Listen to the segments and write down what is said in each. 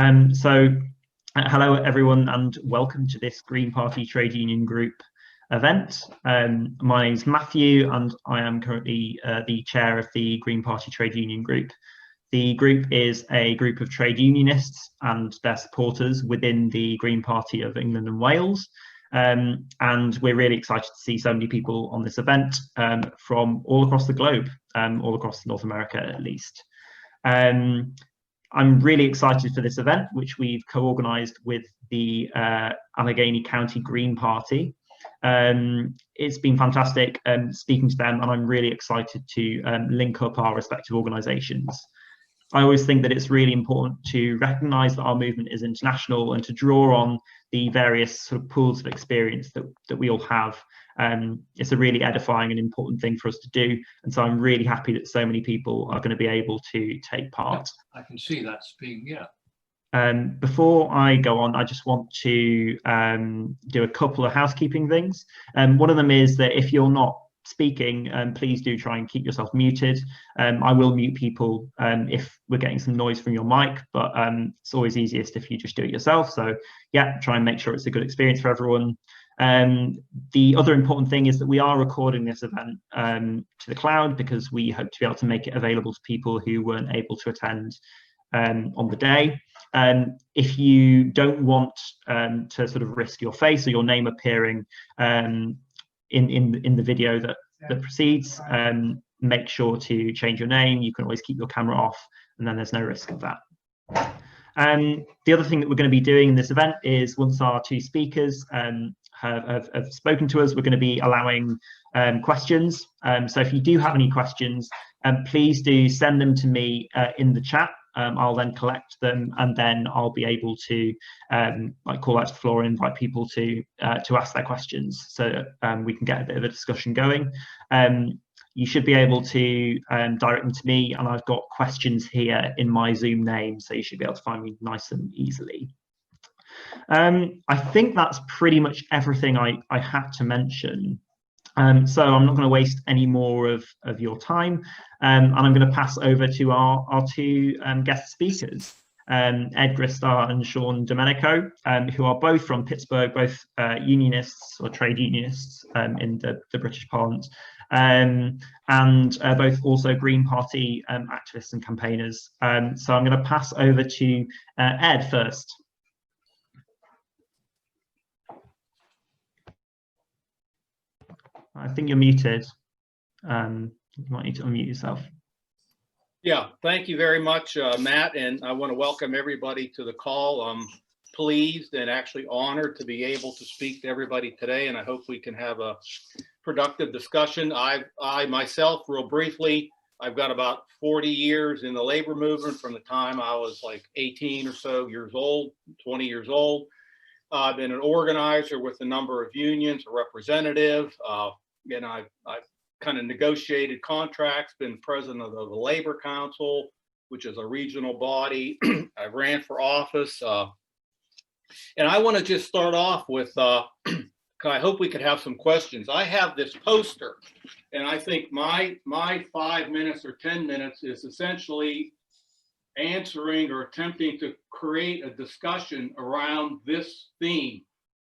Hello everyone and welcome to this Green Party Trade Union Group event. My name is Matthew and I am currently the chair of the Green Party Trade Union Group. The group is a group of trade unionists and their supporters within the Green Party of England and Wales. And we're really excited to see so many people on this event from all across the globe, all across North America at least. I'm really excited for this event, which we've co-organised with the Allegheny County Green Party. It's been fantastic speaking to them, and I'm really excited to link up our respective organisations. I always think that it's really important to recognise that our movement is international and to draw on the various sort of pools of experience that we all have. It's a really edifying and important thing for us to do. And so I'm really happy that so many people are going to be able to take part. I can see that speaking, yeah. Before I go on, I just want to do a couple of housekeeping things. One of them is that if you're not speaking, please do try and keep yourself muted. I will mute people if we're getting some noise from your mic, but it's always easiest if you just do it yourself. So yeah, try and make sure it's a good experience for everyone. The other important thing is that we are recording this event to the cloud because we hope to be able to make it available to people who weren't able to attend on the day. If you don't want to sort of risk your face or your name appearing in the video that precedes, make sure to change your name. You can always keep your camera off, and then there's no risk of that. The other thing that we're going to be doing in this event is once our two speakers have spoken to us, we're going to be allowing questions. So if you do have any questions, please do send them to me in the chat. I'll then collect them, and then I'll be able to call out to the floor and invite people to ask their questions, so we can get a bit of a discussion going. You should be able to direct them to me, and I've got questions here in my Zoom name, so you should be able to find me nice and easily. I think that's pretty much everything I had to mention. So I'm not going to waste any more of your time, and I'm going to pass over to our two guest speakers, Ed Gristar and Sean Domenico, who are both from Pittsburgh, both unionists or trade unionists in the British Parliament, and both also Green Party activists and campaigners. So I'm going to pass over to Ed first. I think you're muted. You might need to unmute yourself. Yeah, thank you very much, Matt, and I want to welcome everybody to the call. I'm pleased and actually honored to be able to speak to everybody today, and I hope we can have a productive discussion. I myself, real briefly, I've got about 40 years in the labor movement from the time I was like 18 or so years old, 20 years old. I've been an organizer with a number of unions, a representative, and I've kind of negotiated contracts, been president of the Labor Council, which is a regional body. I ran for office. And I want to just start off with, I hope we could have some questions. I have this poster, and I think my 5 minutes or 10 minutes is essentially answering or attempting to create a discussion around this theme.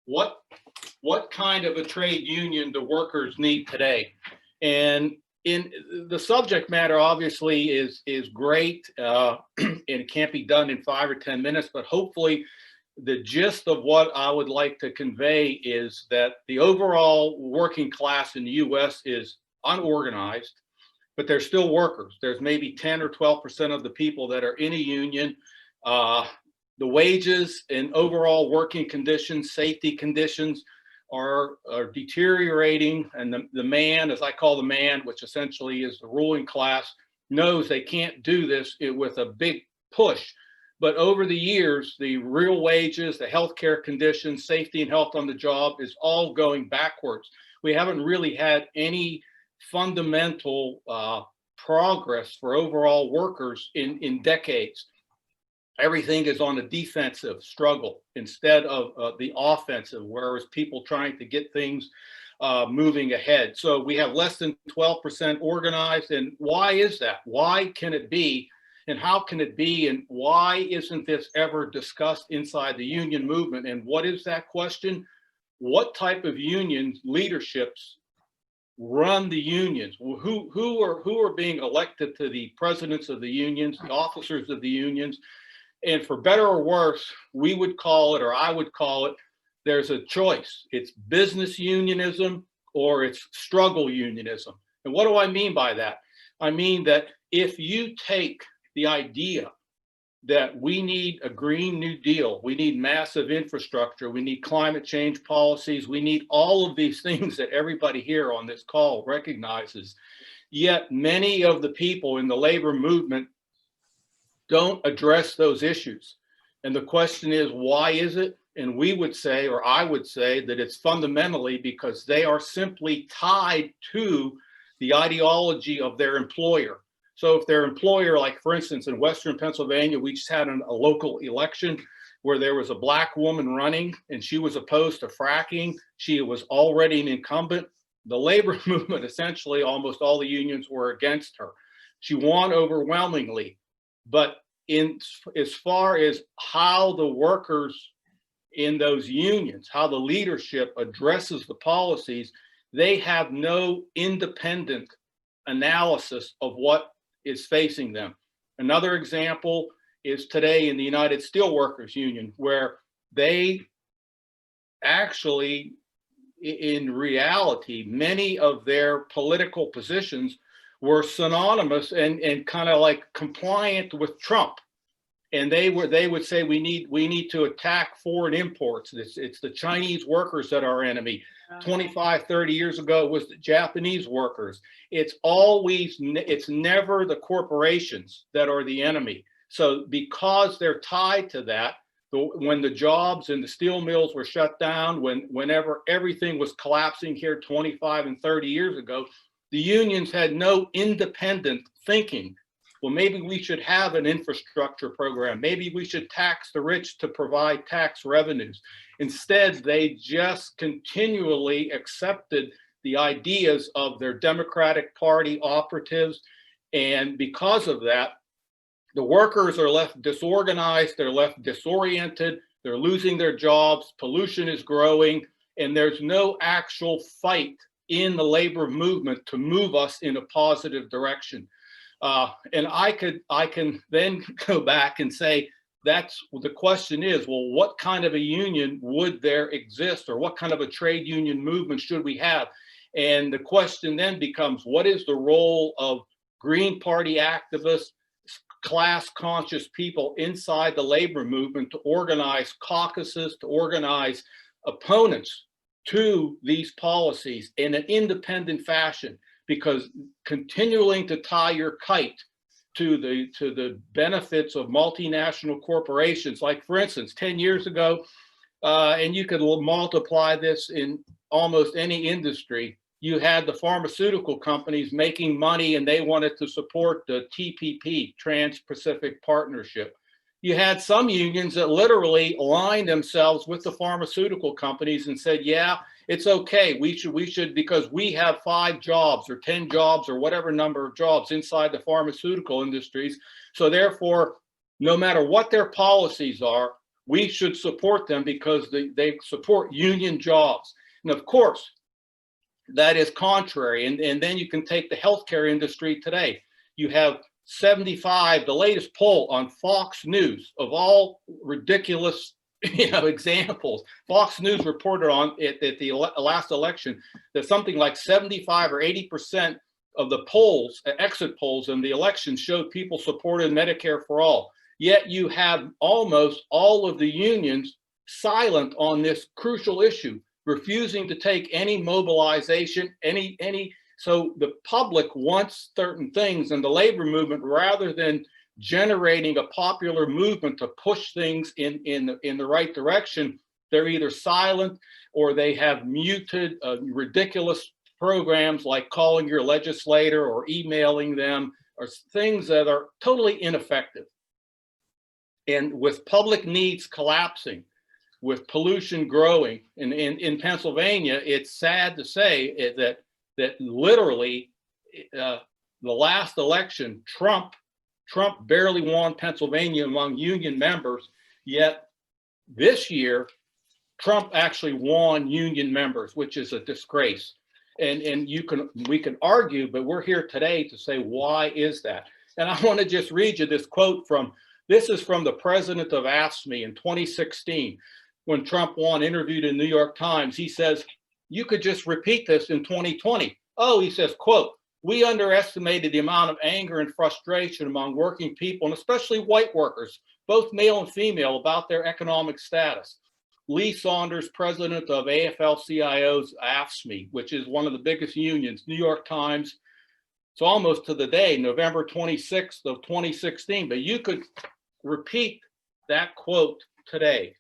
What kind of a trade union do workers need today? And in the subject matter obviously is great, and it can't be done in 5 or 10 minutes, but hopefully the gist of what I would like to convey is that the overall working class in the US is unorganized, but they're still workers. There's maybe 10 or 12% of the people that are in a union. The wages and overall working conditions, safety conditions are deteriorating, and the man, as I call the man, which essentially is the ruling class, knows they can't do this with a big push. But over the years, the real wages, the healthcare conditions, safety and health on the job is all going backwards. We haven't really had any fundamental progress for overall workers in decades. Everything is on a defensive struggle instead of the offensive, whereas people trying to get things moving ahead. So we have less than 12% organized. And why is that? Why can it be And how can it be? And why isn't this ever discussed inside the union movement? And what is that question? What type of union leaderships run the unions? Who are being elected to the presidents of the unions, the officers of the unions? And for better or worse, we would call it, or I would call it, there's a choice. It's business unionism or it's struggle unionism. And what do I mean by that? I mean that if you take the idea that we need a Green New Deal, we need massive infrastructure, we need climate change policies, we need all of these things that everybody here on this call recognizes, yet many of the people in the labor movement don't address those issues. And the question is, why is it? And we would say, or I would say, that it's fundamentally because they are simply tied to the ideology of their employer. So if their employer, like for instance, in Western Pennsylvania, we just had a local election where there was a Black woman running and she was opposed to fracking. She was already an incumbent. The labor movement, essentially, almost all the unions were against her. She won overwhelmingly. But as far as how the workers in those unions, how the leadership addresses the policies, they have no independent analysis of what is facing them. Another example is today in the United Steelworkers Union, where they actually, in reality, many of their political positions were synonymous and kind of like compliant with Trump. And they would say we need to attack foreign imports. It's the Chinese workers that are our enemy. 25, 30 years ago, it was the Japanese workers. It's never the corporations that are the enemy. So because they're tied to that, when the jobs and the steel mills were shut down, whenever everything was collapsing here 25 and 30 years ago, the unions had no independent thinking. Well, maybe we should have an infrastructure program. Maybe we should tax the rich to provide tax revenues. Instead, they just continually accepted the ideas of their Democratic Party operatives. And because of that, the workers are left disorganized, they're left disoriented, they're losing their jobs, pollution is growing, and there's no actual fight in the labor movement to move us in a positive direction. And I can then go back and say, that's the question is, well, what kind of a union would there exist, or what kind of a trade union movement should we have? And the question then becomes, what is the role of Green Party activists, class conscious people inside the labor movement to organize caucuses, to organize opponents to these policies in an independent fashion? Because continuing to tie your kite to the benefits of multinational corporations, like for instance, 10 years ago, and you could multiply this in almost any industry, you had the pharmaceutical companies making money and they wanted to support the TPP, Trans-Pacific Partnership. You had some unions that literally aligned themselves with the pharmaceutical companies and said, yeah, it's okay. We should, because we have 5 jobs or 10 jobs or whatever number of jobs inside the pharmaceutical industries. So therefore, no matter what their policies are, we should support them because they support union jobs. And of course, that is contrary. And then you can take the healthcare industry today. You have 75, the latest poll on Fox News of all ridiculous examples. Fox News reported on it at the last election that something like 75 or 80% of the polls, exit polls in the election showed people supported Medicare for all. Yet you have almost all of the unions silent on this crucial issue, refusing to take any mobilization, so the public wants certain things, and the labor movement, rather than generating a popular movement to push things in the right direction, they're either silent or they have muted ridiculous programs like calling your legislator or emailing them, or things that are totally ineffective. And with public needs collapsing, with pollution growing, and in Pennsylvania, it's sad to say that literally the last election, Trump Trump barely won Pennsylvania among union members, yet this year, Trump actually won union members, which is a disgrace. And we can argue, but we're here today to say, why is that? And I want to just read you this quote this is from the president of AFSCME in 2016, when Trump won, interviewed in New York Times. He says, you could just repeat this in 2020. Oh, he says, quote, we underestimated the amount of anger and frustration among working people, and especially white workers, both male and female, about their economic status. Lee Saunders, president of AFL-CIO's AFSCME, which is one of the biggest unions, New York Times. It's almost to the day, November 26th of 2016, but you could repeat that quote today.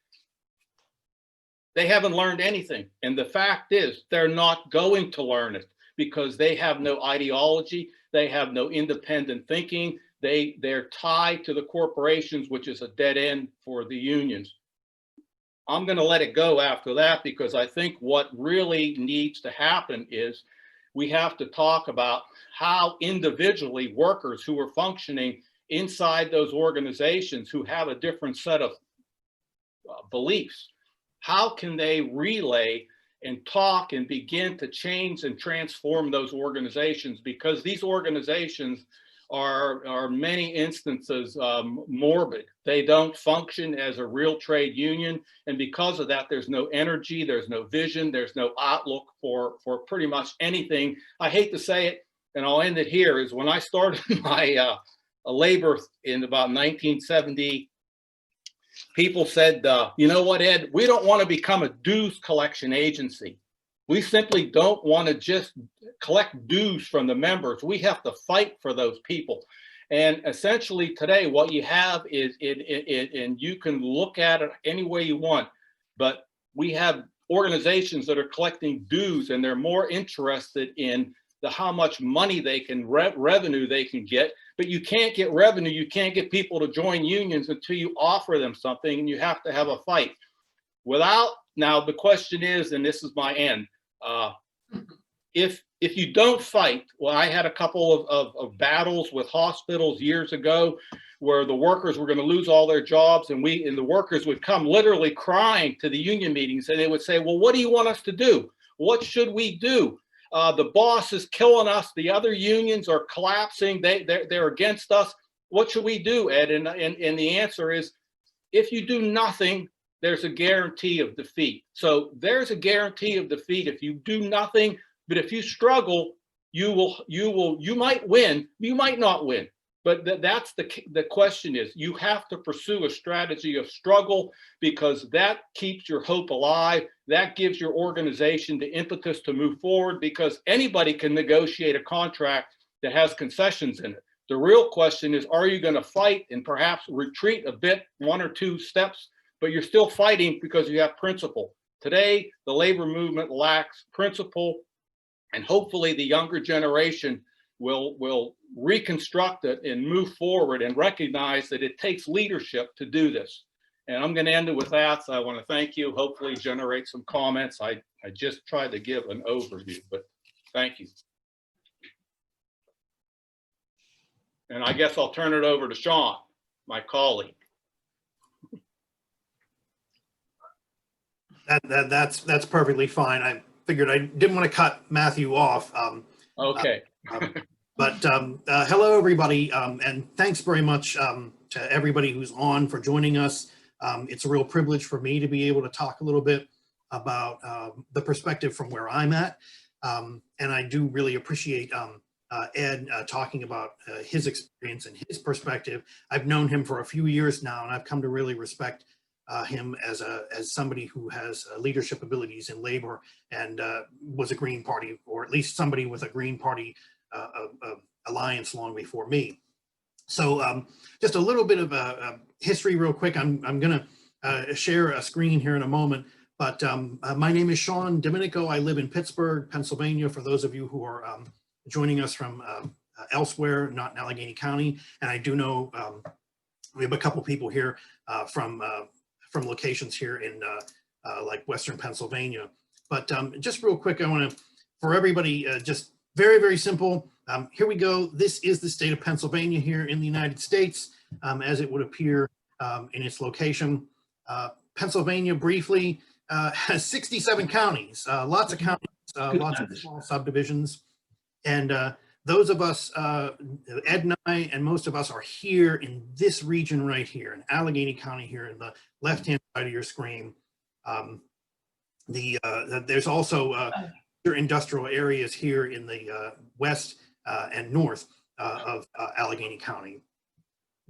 They haven't learned anything. And the fact is, they're not going to learn it because they have no ideology. They have no independent thinking. They're tied to the corporations, which is a dead end for the unions. I'm going to let it go after that because I think what really needs to happen is we have to talk about how individually workers who are functioning inside those organizations who have a different set of beliefs, how can they relay and talk and begin to change and transform those organizations? Because these organizations are many instances morbid. They don't function as a real trade union. And because of that, there's no energy, there's no vision, there's no outlook for pretty much anything. I hate to say it, and I'll end it here, is when I started my labor in about 1970, people said, you know what, Ed, we don't want to become a dues collection agency. We simply don't want to just collect dues from the members. We have to fight for those people. And essentially today, what you have is, and you can look at it any way you want, but we have organizations that are collecting dues, and they're more interested in how much money they can, revenue they can get. But you can't get revenue, you can't get people to join unions until you offer them something, and you have to have a fight. Now the question is, and this is my end, if you don't fight, well, I had a couple of battles with hospitals years ago where the workers were going to lose all their jobs, and the workers would come literally crying to the union meetings, and they would say, well, what do you want us to do? What should we do? The boss is killing us. The other unions are collapsing. They're against us. What should we do, Ed? And the answer is, if you do nothing, there's a guarantee of defeat. So there's a guarantee of defeat if you do nothing. But if you struggle, you might win. You might not win. But that's the question is, you have to pursue a strategy of struggle, because that keeps your hope alive. That gives your organization the impetus to move forward, because anybody can negotiate a contract that has concessions in it. The real question is, are you going to fight and perhaps retreat a bit, one or two steps, but you're still fighting because you have principle? Today, the labor movement lacks principle, and hopefully the younger generation will reconstruct it and move forward and recognize that it takes leadership to do this. And I'm going to end it with that. So I want to thank you, hopefully generate some comments. I just tried to give an overview, but thank you. And I guess I'll turn it over to Sean, my colleague. That's perfectly fine. I figured I didn't want to cut Matthew off. Okay. Hello, everybody, and thanks very much to everybody who's on for joining us. It's a real privilege for me to be able to talk a little bit about the perspective from where I'm at. And I do really appreciate Ed talking about his experience and his perspective. I've known him for a few years now, and I've come to really respect him as somebody who has leadership abilities in labor, and was a Green Party, or at least somebody with a Green Party alliance long before me. So just a little bit of a history real quick. I'm going to share a screen here in a moment, but my name is Sean Domenico. I live in Pittsburgh, Pennsylvania, for those of you who are joining us from elsewhere, not in Allegheny County. And I do know we have a couple people here from locations here in like Western Pennsylvania. But just real quick, I want to, for everybody, just very, very simple. Here we go. This is the state of Pennsylvania here in the United States, as it would appear in its location. Pennsylvania briefly has 67 counties, lots of counties, lots of small subdivisions. And those of us, Ed and I, and most of us are here in this region right here, in Allegheny County here in the left-hand side of your screen. There's also industrial areas here in the west and north of Allegheny County.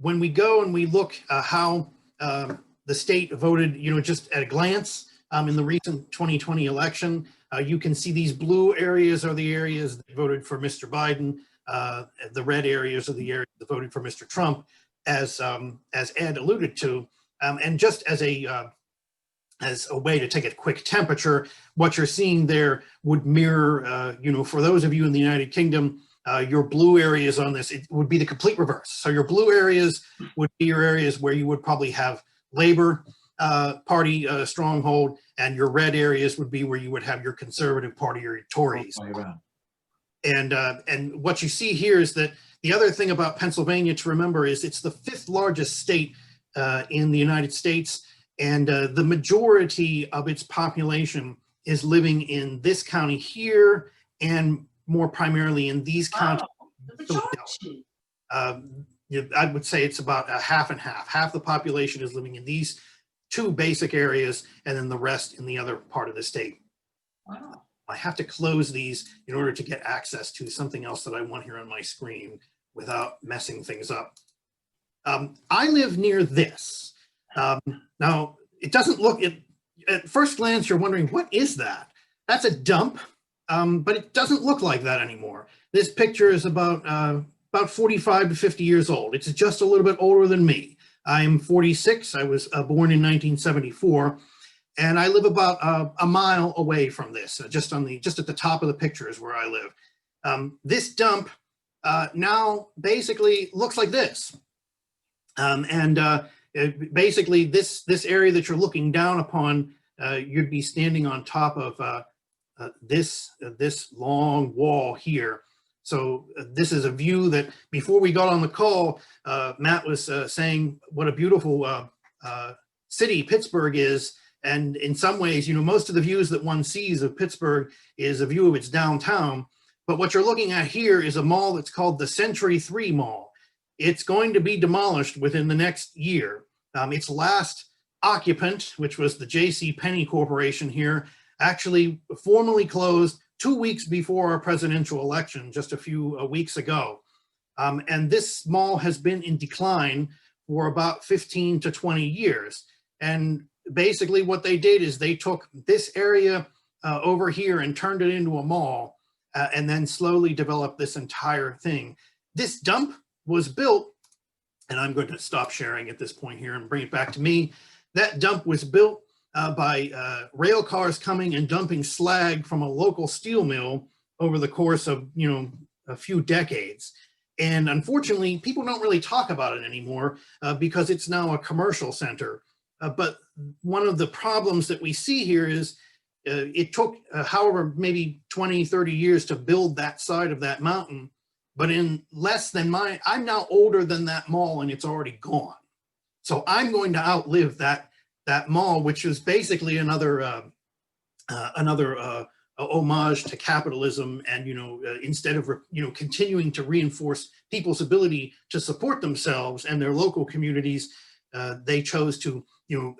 When we go and we look how the state voted, just at a glance in the recent 2020 election, you can see these blue areas are the areas that voted for Mr. Biden. The red areas are the areas that voted for Mr. Trump, as Ed alluded to. And just as a way to take a quick temperature, what you're seeing there would mirror, for those of you in the United Kingdom, your blue areas on this, it would be the complete reverse. So your blue areas would be your areas where you would probably have Labor Party stronghold, and your red areas would be where you would have your Conservative Party or your Tories. And what you see here is that the other thing about Pennsylvania to remember is it's the 5th largest state in the United States, and the majority of its population is living in this county here, and more primarily in these counties. I would say it's about a half and half. Half the population is living in these 2 basic areas, and then the rest in the other part of the state. Wow. I have to close these in order to get access to something else that I want here on my screen without messing things up. I live near this. Now, it doesn't look, at first glance, you're wondering, what is that? That's a dump, but it doesn't look like that anymore. This picture is about 45 to 50 years old. It's just a little bit older than me. I'm 46. I was born in 1974, and I live about a mile away from this. Just at the top of the picture is where I live. This dump now basically looks like this, basically this area that you're looking down upon, you'd be standing on top of this long wall here. So this is a view that before we got on the call, Matt was saying what a beautiful city Pittsburgh is. And in some ways, most of the views that one sees of Pittsburgh is a view of its downtown. But what you're looking at here is a mall that's called the Century 3 Mall. It's going to be demolished within the next year. Its last occupant, which was the J.C. Penney Corporation here, actually formally closed 2 weeks before our presidential election, just a few weeks ago. And this mall has been in decline for about 15 to 20 years. And basically what they did is they took this area over here and turned it into a mall, and then slowly developed this entire thing. This dump was built, and I'm going to stop sharing at this point here and bring it back to me. That dump was built by rail cars coming and dumping slag from a local steel mill over the course of, a few decades. And unfortunately, people don't really talk about it anymore because it's now a commercial center. But one of the problems that we see here is it took however, maybe 20, 30 years to build that side of that mountain. But in less than I'm now older than that mall, and it's already gone. So I'm going to outlive that mall, which is basically another homage to capitalism. And instead of continuing to reinforce people's ability to support themselves and their local communities, they chose to,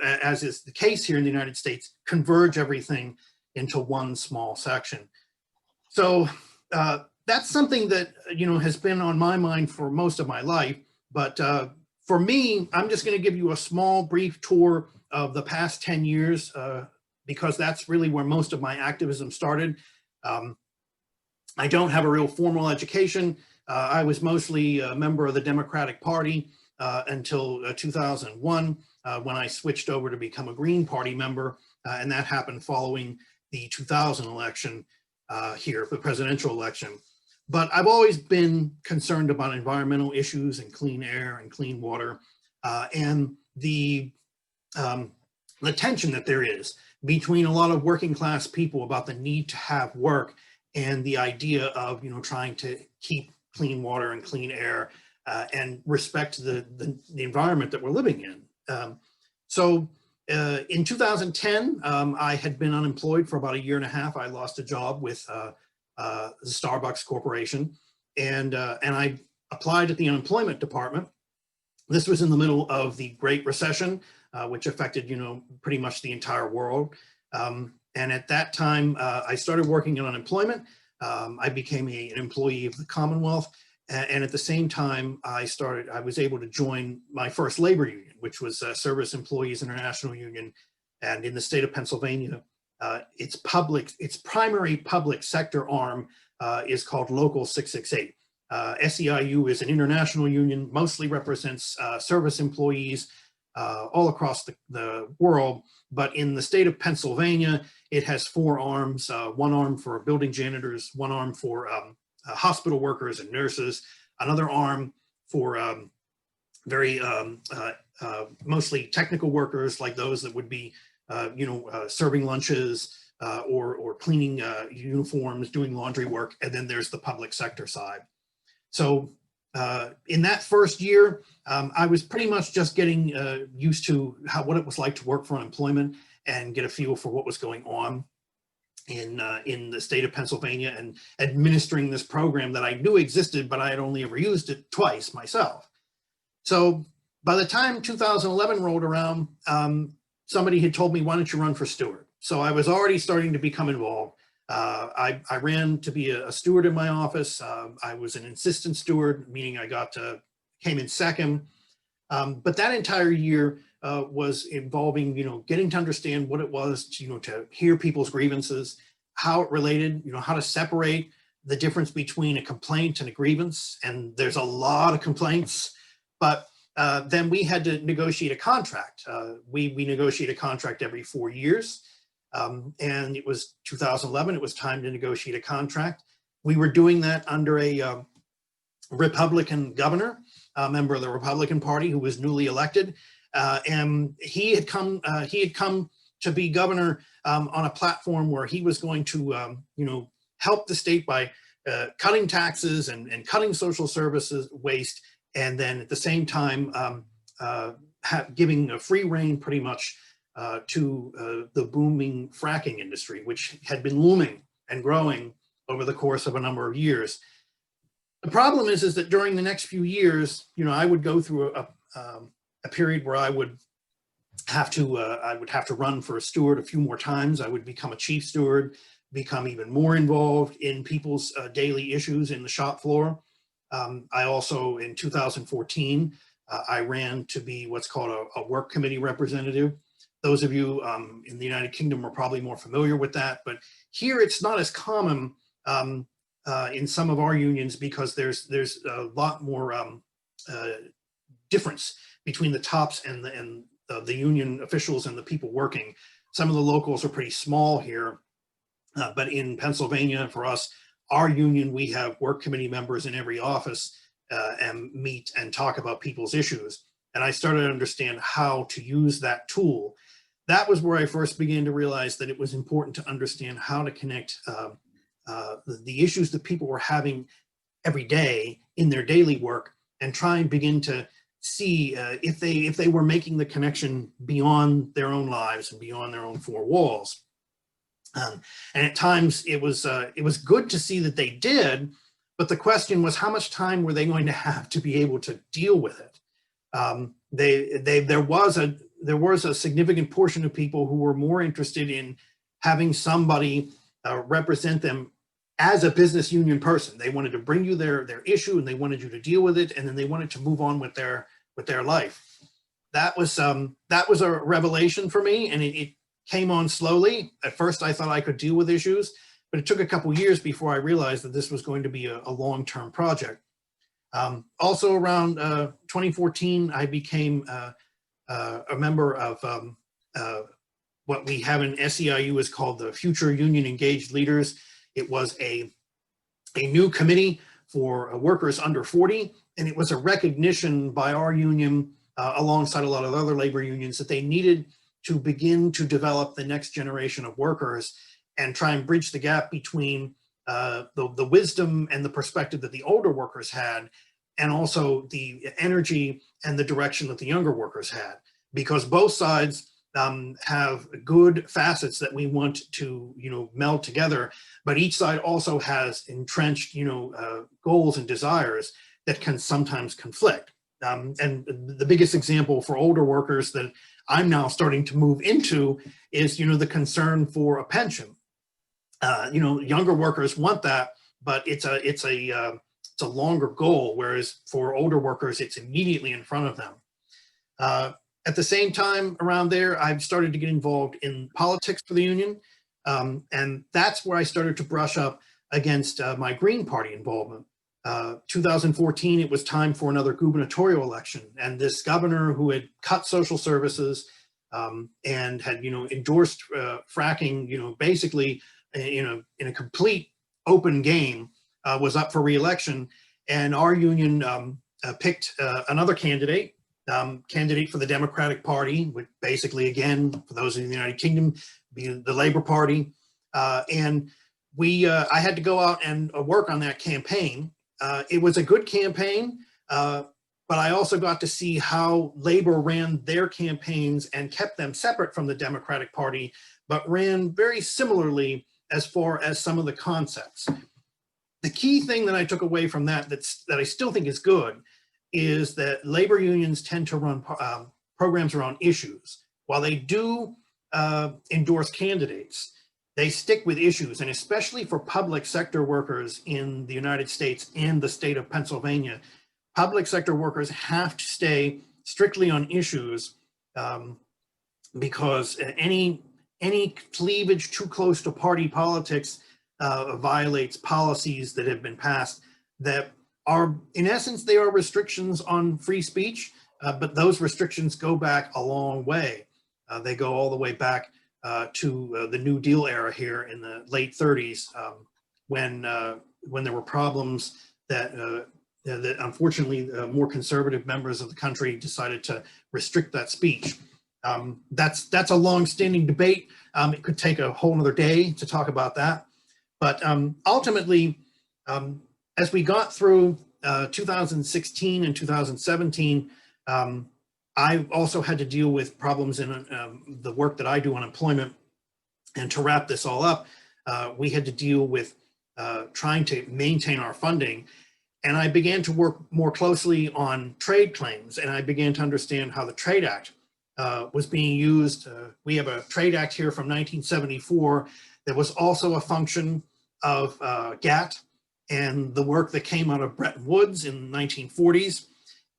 as is the case here in the United States, converge everything into one small section. So that's something that has been on my mind for most of my life. But for me, I'm just going to give you a small, brief tour of the past 10 years, because that's really where most of my activism started. I don't have a real formal education. I was mostly a member of the Democratic Party until 2001, when I switched over to become a Green Party member, and that happened following the 2000 election here, the presidential election. But I've always been concerned about environmental issues and clean air and clean water, and the tension that there is between a lot of working class people about the need to have work and the idea of, trying to keep clean water and clean air and respect the environment that we're living in. In 2010, I had been unemployed for about a year and a half. I lost a job with the Starbucks Corporation, and I applied at the unemployment department. This was in the middle of the Great Recession, which affected, pretty much the entire world. And at that time, I started working in unemployment. I became an employee of the Commonwealth. And at the same time, I was able to join my first labor union, which was Service Employees International Union. And in the state of Pennsylvania, its primary public sector arm is called Local 668. SEIU is an international union, mostly represents service employees all across the world. But in the state of Pennsylvania, it has 4 arms, one arm for building janitors, one arm for hospital workers and nurses, another arm for mostly technical workers, like those that would be, serving lunches or cleaning uniforms, doing laundry work. And then there's the public sector side. So in that first year, I was pretty much just getting used to what it was like to work for unemployment and get a feel for what was going on in the state of Pennsylvania, and administering this program that I knew existed, but I had only ever used it twice myself. So by the time 2011 rolled around, somebody had told me, why don't you run for steward? So I was already starting to become involved. I ran to be a steward in my office. I was an assistant steward, meaning I came in second. But that entire year was involving, getting to understand what it was, to hear people's grievances, how it related, how to separate the difference between a complaint and a grievance. And there's a lot of complaints, but then we had to negotiate a contract. We negotiate a contract every 4 years. And it was 2011, it was time to negotiate a contract. We were doing that under a Republican governor, a member of the Republican Party who was newly elected. And he had come to be governor on a platform where he was going to, help the state by cutting taxes and cutting social services waste. And then at the same time, giving a free rein pretty much to the booming fracking industry, which had been looming and growing over the course of a number of years. The problem is that during the next few years, I would go through a period where I would have to run for a steward a few more times. I would become a chief steward, become even more involved in people's daily issues in the shop floor. I also, in 2014, I ran to be what's called a work committee representative. Those of you in the United Kingdom are probably more familiar with that, but here it's not as common in some of our unions, because there's a lot more difference between the tops and the union officials and the people working. Some of the locals are pretty small here, but in Pennsylvania, for us, our union, we have work committee members in every office and meet and talk about people's issues. And I started to understand how to use that tool. That was where I first began to realize that it was important to understand how to connect the issues that people were having every day in their daily work, and try and begin to see if they were making the connection beyond their own lives and beyond their own 4 walls. And at times it was good to see that they did, but the question was, how much time were they going to have to be able to deal with it? There was a significant portion of people who were more interested in having somebody represent them as a business union person. They wanted to bring you their issue, and they wanted you to deal with it, and then they wanted to move on with their life. That was a revelation for me, and it came on slowly. At first, I thought I could deal with issues, but it took a couple years before I realized that this was going to be a long-term project. Also around 2014, I became a member of what we have in SEIU is called the Future Union Engaged Leaders. It was a new committee for workers under 40, and it was a recognition by our union, alongside a lot of other labor unions, that they needed to begin to develop the next generation of workers and try and bridge the gap between the wisdom and the perspective that the older workers had, and also the energy and the direction that the younger workers had, because both sides have good facets that we want to, meld together, but each side also has entrenched, goals and desires that can sometimes conflict. And the biggest example for older workers that I'm now starting to move into is, the concern for a pension. Younger workers want that, but it's a longer goal, whereas for older workers, it's immediately in front of them. At the same time around there, I've started to get involved in politics for the union. And that's where I started to brush up against my Green Party involvement. 2014, it was time for another gubernatorial election. And this governor who had cut social services and had, endorsed fracking, basically, in a complete open game, was up for re-election. And our union picked another candidate for the Democratic Party, which basically, again, for those in the United Kingdom, be the Labour Party. And I had to go out and work on that campaign. It was a good campaign, but I also got to see how Labour ran their campaigns and kept them separate from the Democratic Party, but ran very similarly as far as some of the concepts. The key thing that I took away from that I still think is good is that labor unions tend to run programs around issues. While they do endorse candidates, they stick with issues, and especially for public sector workers in the United States and the state of Pennsylvania, public sector workers have to stay strictly on issues because any cleavage too close to party politics violates policies that have been passed that are, in essence, they are restrictions on free speech, but those restrictions go back a long way. They go all the way back to the New Deal era here in the late 30s, when there were problems that unfortunately more conservative members of the country decided to restrict that speech. That's a long-standing debate. It could take a whole nother day to talk about that. But ultimately, as we got through 2016 and 2017, I also had to deal with problems in the work that I do on employment. And to wrap this all up, we had to deal with trying to maintain our funding. And I began to work more closely on trade claims, and I began to understand how the Trade Act was being used. We have a Trade Act here from 1974 that was also a function of GATT and the work that came out of Bretton Woods in the 1940s,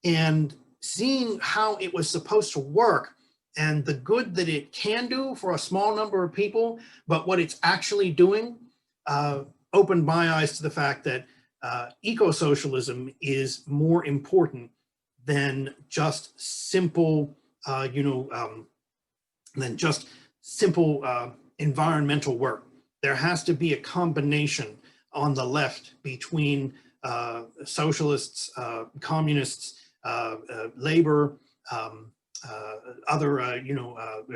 and seeing how it was supposed to work and the good that it can do for a small number of people, but what it's actually doing opened my eyes to the fact that eco-socialism is more important than just simple, environmental work. There has to be a combination on the left between socialists, communists, labor, other,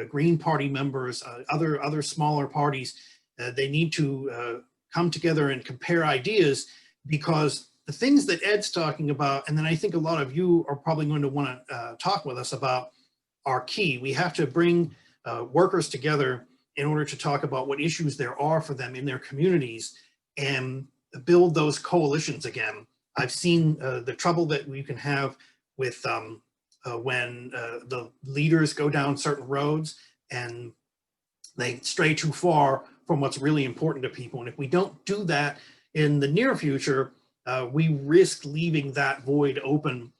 Green Party members, other smaller parties. They need to come together and compare ideas, because the things that Ed's talking about, and then I think a lot of you are probably going to want to talk with us about, are key. We have to bring workers together in order to talk about what issues there are for them in their communities and build those coalitions again. I've seen the trouble that we can have with when the leaders go down certain roads and they stray too far from what's really important to people. And if we don't do that in the near future, we risk leaving that void open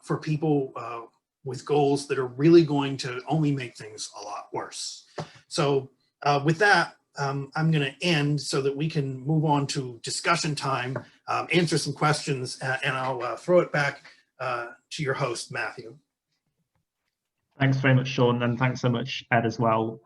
for people with goals that are really going to only make things a lot worse. So with that, I'm going to end so that we can move on to discussion time, answer some questions, and I'll throw it back to your host, Matthew. Thanks very much, Sean, and thanks so much, Ed, as well.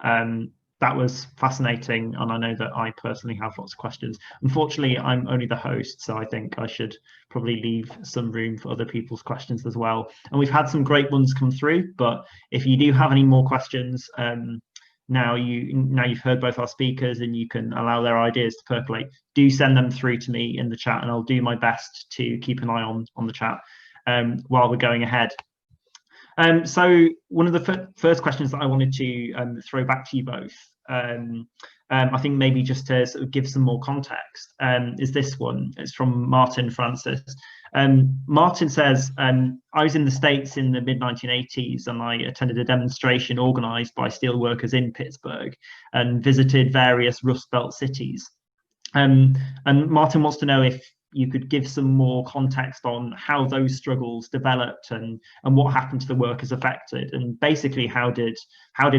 That was fascinating, and I know that I personally have lots of questions. Unfortunately, I'm only the host, so I think I should probably leave some room for other people's questions as well. And we've had some great ones come through, but if you do have any more questions, now you've heard both our speakers and you can allow their ideas to percolate, do send them through to me in the chat, and I'll do my best to keep an eye on the chat while we're going ahead. So one of the first questions that I wanted to throw back to you both, I think maybe just to sort of give some more context, is this one. It's from Martin Francis. Martin says, I was in the States in the mid-1980s and I attended a demonstration organised by steelworkers in Pittsburgh and visited various Rust Belt cities. And Martin wants to know if you could give some more context on how those struggles developed and what happened to the workers affected, and basically how did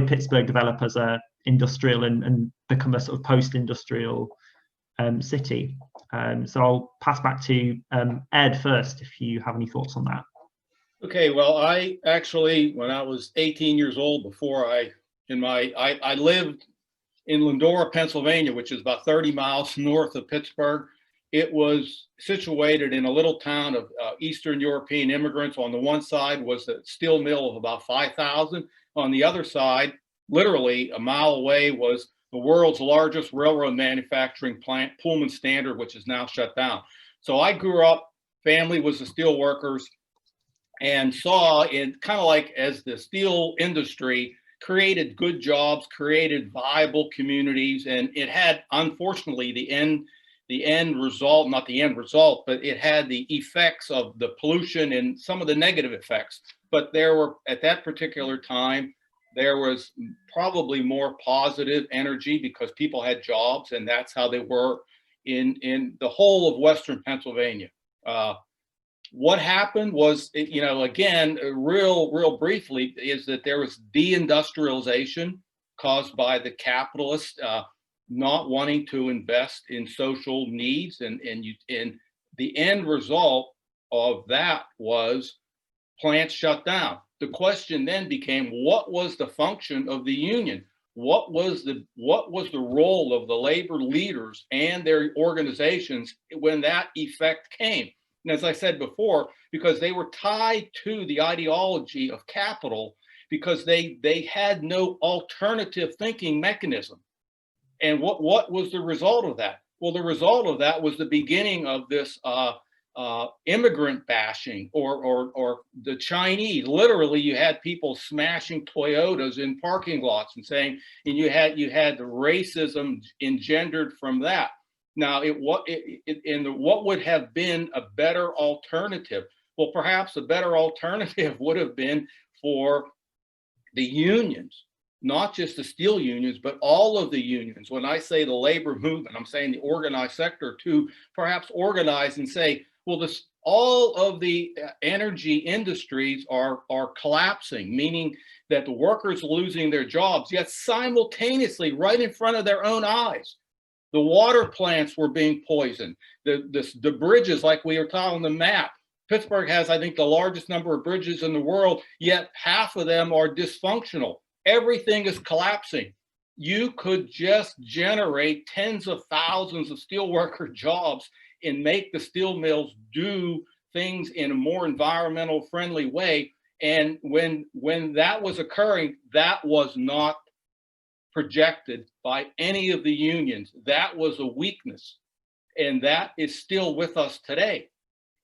Pittsburgh develop as a industrial and become a sort of post-industrial city. So I'll pass back to Ed first, if you have any thoughts on that. Okay, well, I actually, when I was 18 years old, I lived in Lindora, Pennsylvania, which is about 30 miles north of Pittsburgh. It was situated in a little town of Eastern European immigrants. On the one side was a steel mill of about 5,000. On the other side, literally a mile away, was the world's largest railroad manufacturing plant, Pullman Standard, which is now shut down. So I grew up, family was the steel workers, and saw in kind of like as the steel industry created good jobs, created viable communities, and it had, unfortunately, the end result, not the end result, but it had the effects of the pollution and some of the negative effects. But there were, at that particular time, there was probably more positive energy because people had jobs, and that's how they were in the whole of Western Pennsylvania. What happened was, again, real briefly, is that there was deindustrialization caused by the capitalists not wanting to invest in social needs, and the end result of that was plants shut down. The question then became, what was the function of the union? What was the role of the labor leaders and their organizations when that effect came? And as I said before, because they were tied to the ideology of capital, because they had no alternative thinking mechanism. And what was the result of that? Well, the result of that was the beginning of this immigrant bashing, or the Chinese. Literally, you had people smashing Toyotas in parking lots and saying, and you had the racism engendered from that. Now, what would have been a better alternative? Well, perhaps a better alternative would have been for the unions, not just the steel unions, but all of the unions. When I say the labor movement, I'm saying the organized sector, to perhaps organize and say, well, all of the energy industries are collapsing, meaning that the workers are losing their jobs, yet simultaneously, right in front of their own eyes, the water plants were being poisoned. The bridges, like we were talking on the map, Pittsburgh has, I think, the largest number of bridges in the world, yet half of them are dysfunctional. Everything is collapsing. You could just generate tens of thousands of steelworker jobs and make the steel mills do things in a more environmental friendly way. And when that was occurring, that was not projected by any of the unions. That was a weakness, and that is still with us today.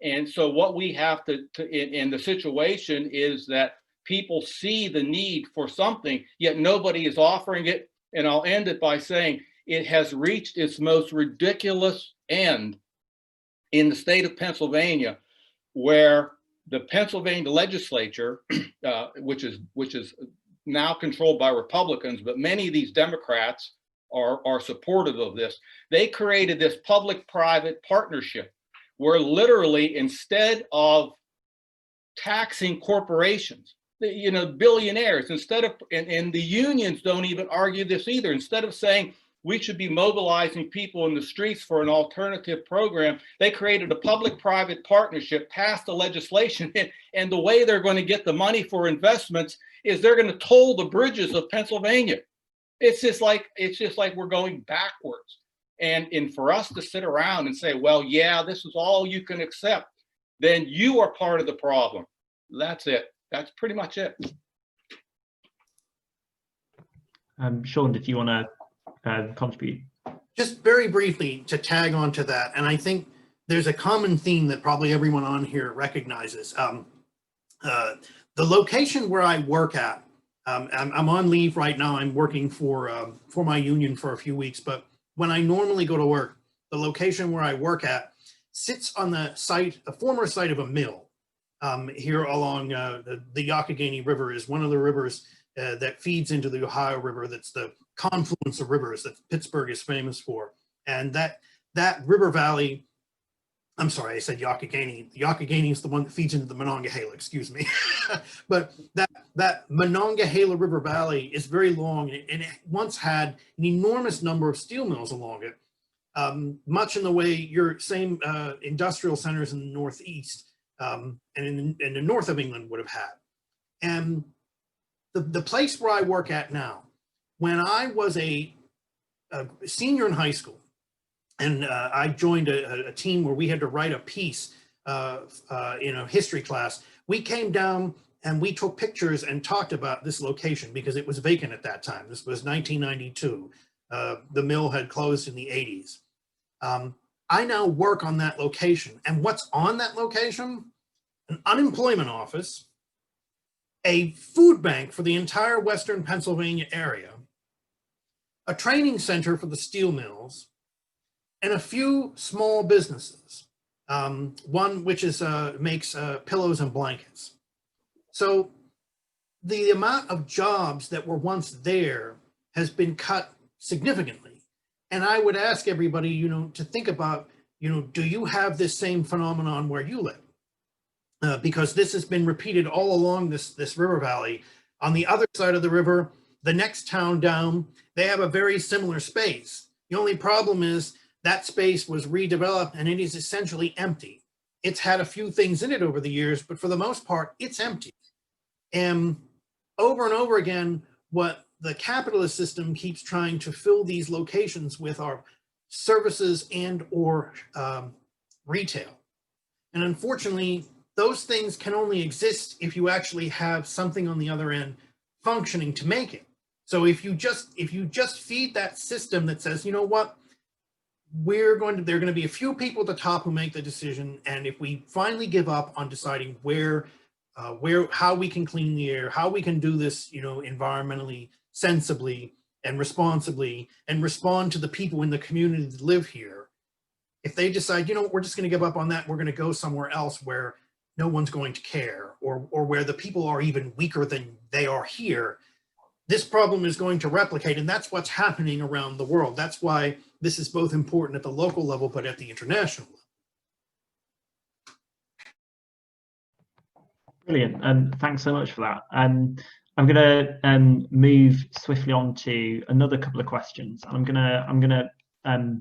And so what we have to in the situation is that people see the need for something, yet nobody is offering it. And I'll end it by saying it has reached its most ridiculous end in the state of Pennsylvania, where the Pennsylvania legislature, which is now controlled by Republicans, but many of these Democrats are supportive of this. They created this public-private partnership where literally, instead of taxing corporations, billionaires, instead of, and the unions don't even argue this either, instead of saying we should be mobilizing people in the streets for an alternative program, they created a public-private partnership, passed the legislation, and the way they're going to get the money for investments is they're going to toll the bridges of Pennsylvania. It's just like we're going backwards. And for us to sit around and say, well, yeah, this is all you can accept, then you are part of the problem. That's it. That's pretty much it. Sean, did you want to contribute? Just very briefly to tag on to that, and I think there's a common theme that probably everyone on here recognizes. The location where I work at, I'm on leave right now. I'm working for my union for a few weeks, but when I normally go to work, the location where I work at sits on the site, a former site of a mill. Here along the Youghiogheny River is one of the rivers that feeds into the Ohio River. That's the confluence of rivers that Pittsburgh is famous for. And that river valley, I'm sorry, I said Youghiogheny. The Youghiogheny is the one that feeds into the Monongahela, excuse me. But that Monongahela River Valley is very long, and it once had an enormous number of steel mills along it, much in the way your same industrial centers in the Northeast and in the north of England would have had. And the place where I work at now, when I was a senior in high school, and I joined a team where we had to write a piece in a history class, we came down and we took pictures and talked about this location because it was vacant at that time. This was 1992. The mill had closed in the 80s. I now work on that location, and what's on that location? An unemployment office, a food bank for the entire Western Pennsylvania area, a training center for the steel mills, and a few small businesses. One which is makes pillows and blankets. So the amount of jobs that were once there has been cut significantly. And I would ask everybody, to think about, do you have this same phenomenon where you live? Because this has been repeated all along this river valley. On the other side of the river, the next town down, they have a very similar space. The only problem is that space was redeveloped and it is essentially empty. It's had a few things in it over the years, but for the most part, it's empty. And over again, what the capitalist system keeps trying to fill these locations with are services and or retail. And unfortunately, those things can only exist if you actually have something on the other end functioning to make it. So if you just feed that system that says, you know what, there are going to be a few people at the top who make the decision, and if we finally give up on deciding how we can clean the air, how we can do this, environmentally sensibly and responsibly, and respond to the people in the community that live here, if they decide, we're just going to give up on that, we're going to go somewhere else where no one's going to care, or where the people are even weaker than they are here, this problem is going to replicate, and that's what's happening around the world. That's why this is both important at the local level, but at the international level. Brilliant, and thanks so much for that. I'm going to move swiftly on to another couple of questions. I'm going to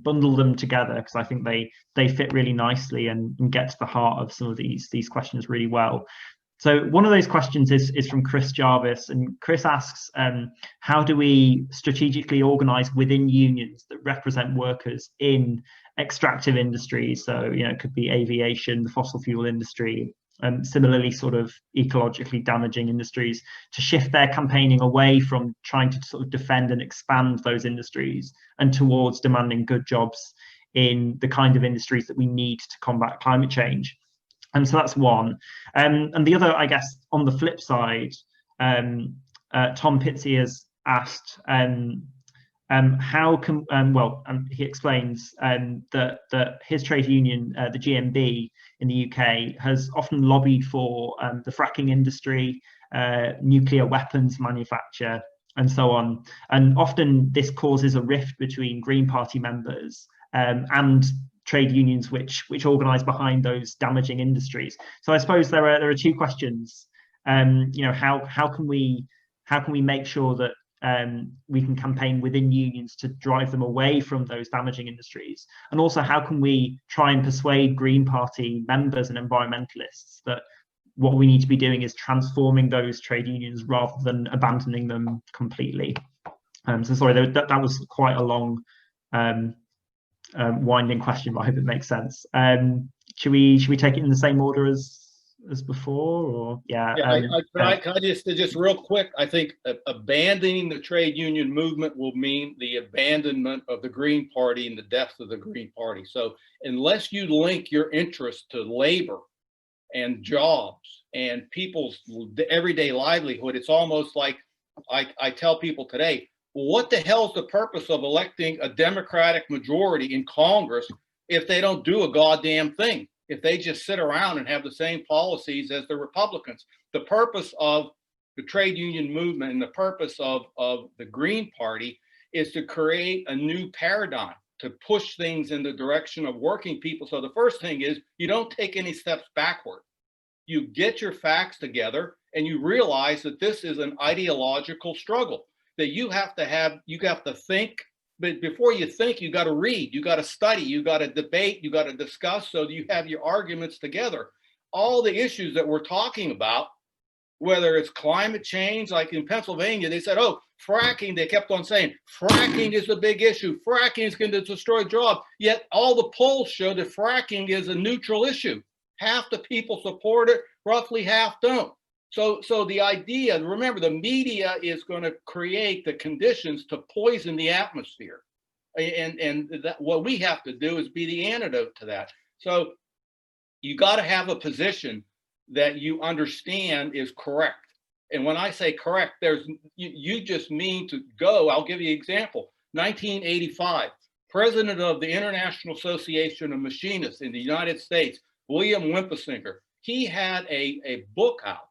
bundle them together because I think they fit really nicely and get to the heart of some of these questions really well. So one of those questions is from Chris Jarvis, and Chris asks, how do we strategically organize within unions that represent workers in extractive industries? So, it could be aviation, the fossil fuel industry, similarly sort of ecologically damaging industries, to shift their campaigning away from trying to sort of defend and expand those industries and towards demanding good jobs in the kind of industries that we need to combat climate change. And so that's one. And the other, I guess, on the flip side, Tom Pitsey has asked, how can, he explains that his trade union, the GMB in the UK, has often lobbied for the fracking industry, nuclear weapons manufacture, and so on. And often this causes a rift between Green Party members and trade unions which organise behind those damaging industries. So I suppose there are two questions. How can we make sure that we can campaign within unions to drive them away from those damaging industries, and also how can we try and persuade Green Party members and environmentalists that what we need to be doing is transforming those trade unions rather than abandoning them completely. So sorry, that was quite a long winding question, but I hope it makes sense. Should we take it in the same order as as before, or yeah? Yeah, can I just real quick, I think abandoning the trade union movement will mean the abandonment of the Green Party and the death of the Green Party. So unless you link your interest to labor and jobs and people's everyday livelihood, it's almost like I tell people today, well, what the hell is the purpose of electing a Democratic majority in Congress if they don't do a goddamn thing? If they just sit around and have the same policies as the Republicans? The purpose of the trade union movement and the purpose of the Green Party is to create a new paradigm, to push things in the direction of working people. So the first thing is you don't take any steps backward. You get your facts together and you realize that this is an ideological struggle, that you have to think. But before you think, you got to read, you got to study, you got to debate, you got to discuss, so that you have your arguments together. All the issues that we're talking about, whether it's climate change, like in Pennsylvania, they said, oh, fracking, they kept on saying, fracking is the big issue. Fracking is going to destroy jobs. Yet all the polls show that fracking is a neutral issue. Half the people support it, roughly half don't. So the idea, remember, the media is going to create the conditions to poison the atmosphere. And that, what we have to do is be the antidote to that. So you got to have a position that you understand is correct. And when I say correct, you just mean to go. I'll give you an example. 1985, president of the International Association of Machinists in the United States, William Wimpesinger, he had a book out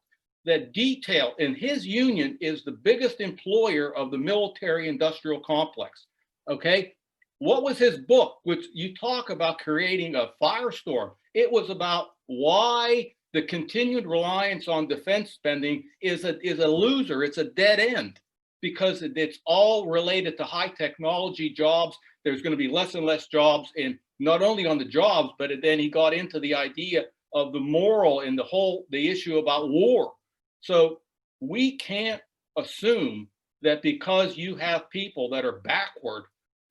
that detailed, and his union is the biggest employer of the military industrial complex. Okay, what was his book? Which you talk about creating a firestorm. It was about why the continued reliance on defense spending is a loser. It's a dead end, because it's all related to high technology jobs. There's going to be less and less jobs, and not only on the jobs, but then he got into the idea of the moral and the issue about war. So we can't assume that because you have people that are backward,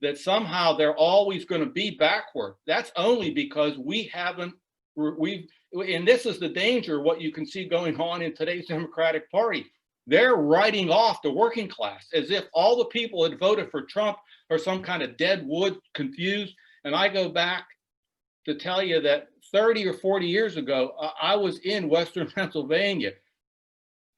that somehow they're always going to be backward. That's only because and this is the danger, what you can see going on in today's Democratic Party. They're writing off the working class as if all the people that voted for Trump are some kind of dead wood, confused. And I go back to tell you that 30 or 40 years ago, I was in Western Pennsylvania,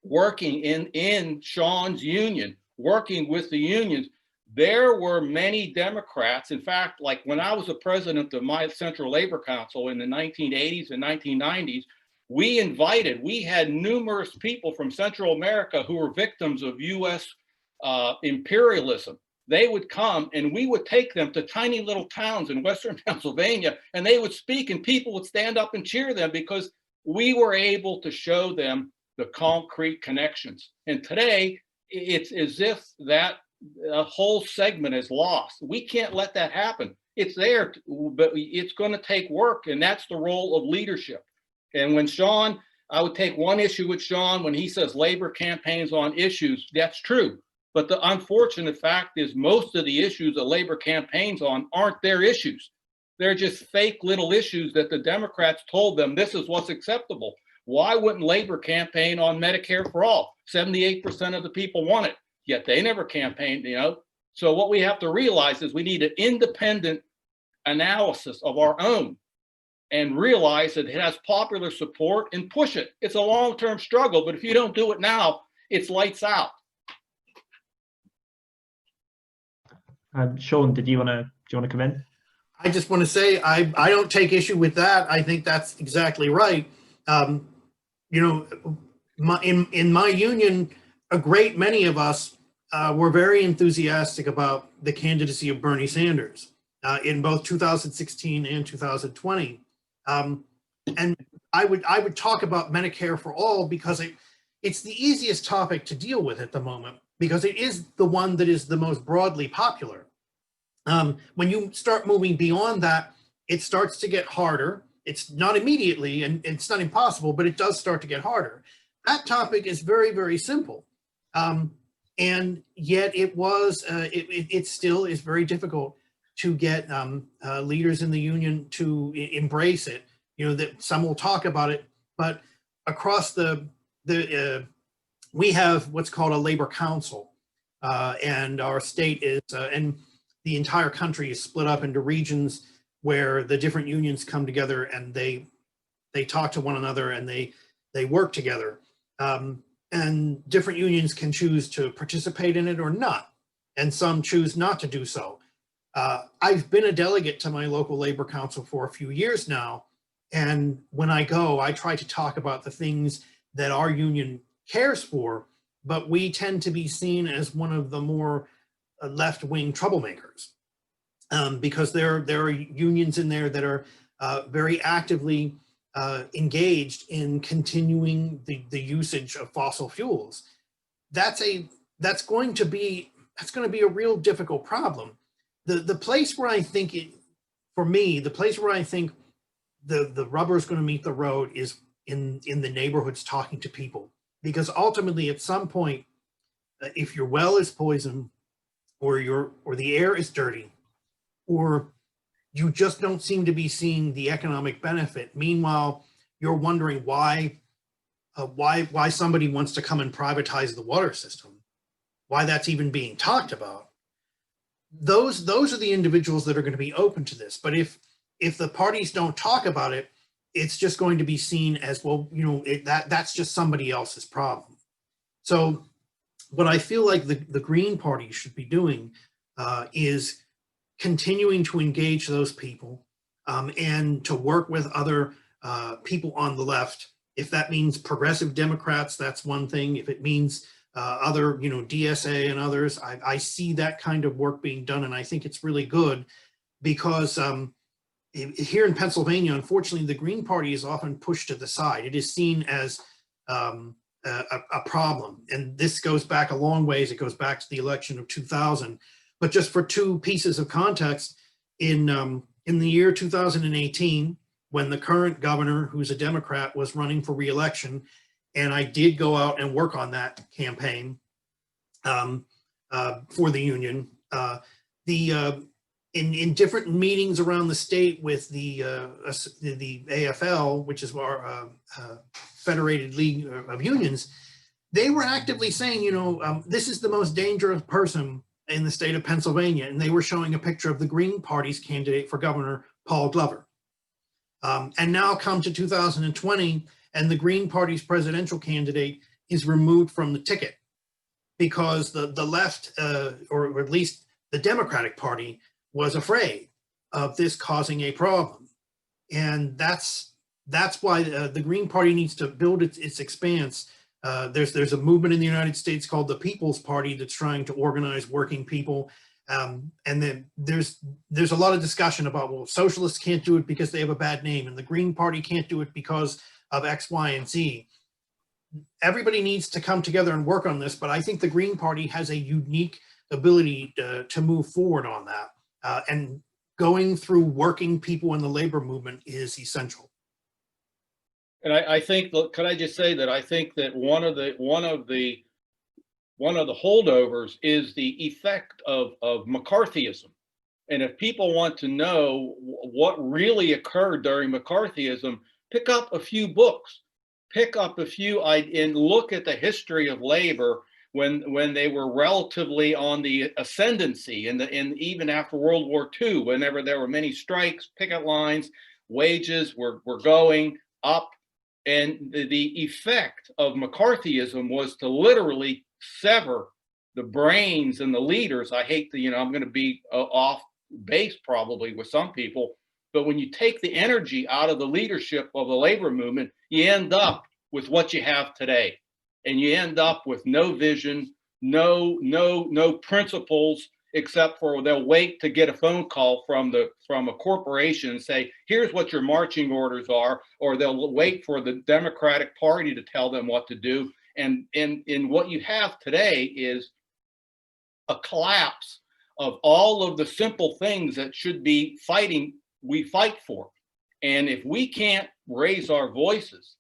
working in Sean's union, working with the unions. There were many Democrats. In fact, like when I was the president of my Central Labor Council in the 1980s and 1990s, we had numerous people from Central America who were victims of US imperialism. They would come and we would take them to tiny little towns in Western Pennsylvania, and they would speak and people would stand up and cheer them because we were able to show them the concrete connections. And today, it's as if that whole segment is lost. We can't let that happen. It's there, but it's going to take work, and that's the role of leadership. And when Sean, I would take one issue with Sean when he says labor campaigns on issues. That's true. But the unfortunate fact is most of the issues that labor campaigns on aren't their issues. They're just fake little issues that the Democrats told them this is what's acceptable. Why wouldn't labor campaign on Medicare for all? 78% of the people want it, yet they never campaigned, you know? So what we have to realize is we need an independent analysis of our own and realize that it has popular support and push it. It's a long-term struggle, but if you don't do it now, it's lights out. Sean, do you want to come in? I just want to say I don't take issue with that. I think that's exactly right. You know, in my union, a great many of us were very enthusiastic about the candidacy of Bernie Sanders in both 2016 and 2020. And I would talk about Medicare for all because it's the easiest topic to deal with at the moment, because it is the one that is the most broadly popular. When you start moving beyond that, it starts to get harder. It's not immediately, and it's not impossible, but it does start to get harder. That topic is very, very simple. And yet it still is very difficult to get leaders in the union to embrace it. You know, that some will talk about it, but across we have what's called a labor council, and our state is, and the entire country is split up into regions where the different unions come together and they talk to one another and they work together. And different unions can choose to participate in it or not, and some choose not to do so. I've been a delegate to my local labor council for a few years now, and when I go, I try to talk about the things that our union cares for, but we tend to be seen as one of the more left-wing troublemakers, because there are unions in there that are very actively engaged in continuing the usage of fossil fuels. That's going to be a real difficult problem. The place where I think for me, the place where I think the rubber is going to meet the road is in the neighborhoods, talking to people, because ultimately at some point, if your well is poisoned, or the air is dirty, or you just don't seem to be seeing the economic benefit. Meanwhile, you're wondering why somebody wants to come and privatize the water system, why that's even being talked about. Those are the individuals that are going to be open to this. But if the parties don't talk about it, it's just going to be seen as, well, that's just somebody else's problem. So what I feel like the Green Party should be doing is continuing to engage those people, and to work with other people on the left. If that means progressive Democrats, that's one thing. If it means other, DSA and others, I see that kind of work being done, and I think it's really good, because here in Pennsylvania, unfortunately, the Green Party is often pushed to the side. It is seen as a problem, and this goes back a long ways. It goes back to the election of 2000. But just for two pieces of context, in the year 2018, when the current governor, who's a Democrat, was running for re-election, and I did go out and work on that campaign for the union, in different meetings around the state with the AFL, which is our Federated League of Unions, they were actively saying, this is the most dangerous person in the state of Pennsylvania, and they were showing a picture of the Green Party's candidate for governor, Paul Glover. And now come to 2020, and the Green Party's presidential candidate is removed from the ticket because the left, or at least the Democratic Party, was afraid of this causing a problem. And that's why the Green Party needs to build its expanse. There's a movement in the United States called the People's Party that's trying to organize working people. And then there's a lot of discussion about, well, socialists can't do it because they have a bad name, and the Green Party can't do it because of X, Y, and Z. Everybody needs to come together and work on this, but I think the Green Party has a unique ability to move forward on that. And going through working people in the labor movement is essential. And I think, could I just say that I think that one of the holdovers is the effect of McCarthyism. And if people want to know what really occurred during McCarthyism, pick up a few books, and look at the history of labor when they were relatively on the ascendancy, and even after World War II, whenever there were many strikes, picket lines, wages were going up. And the effect of McCarthyism was to literally sever the brains and the leaders. I hate to, I'm going to be off base probably with some people, but when you take the energy out of the leadership of the labor movement, you end up with what you have today. And you end up with no vision, no principles, except for they'll wait to get a phone call from a corporation and say, here's what your marching orders are, or they'll wait for the Democratic Party to tell them what to do. And what you have today is a collapse of all of the simple things that should be we fight for. And if we can't raise our voices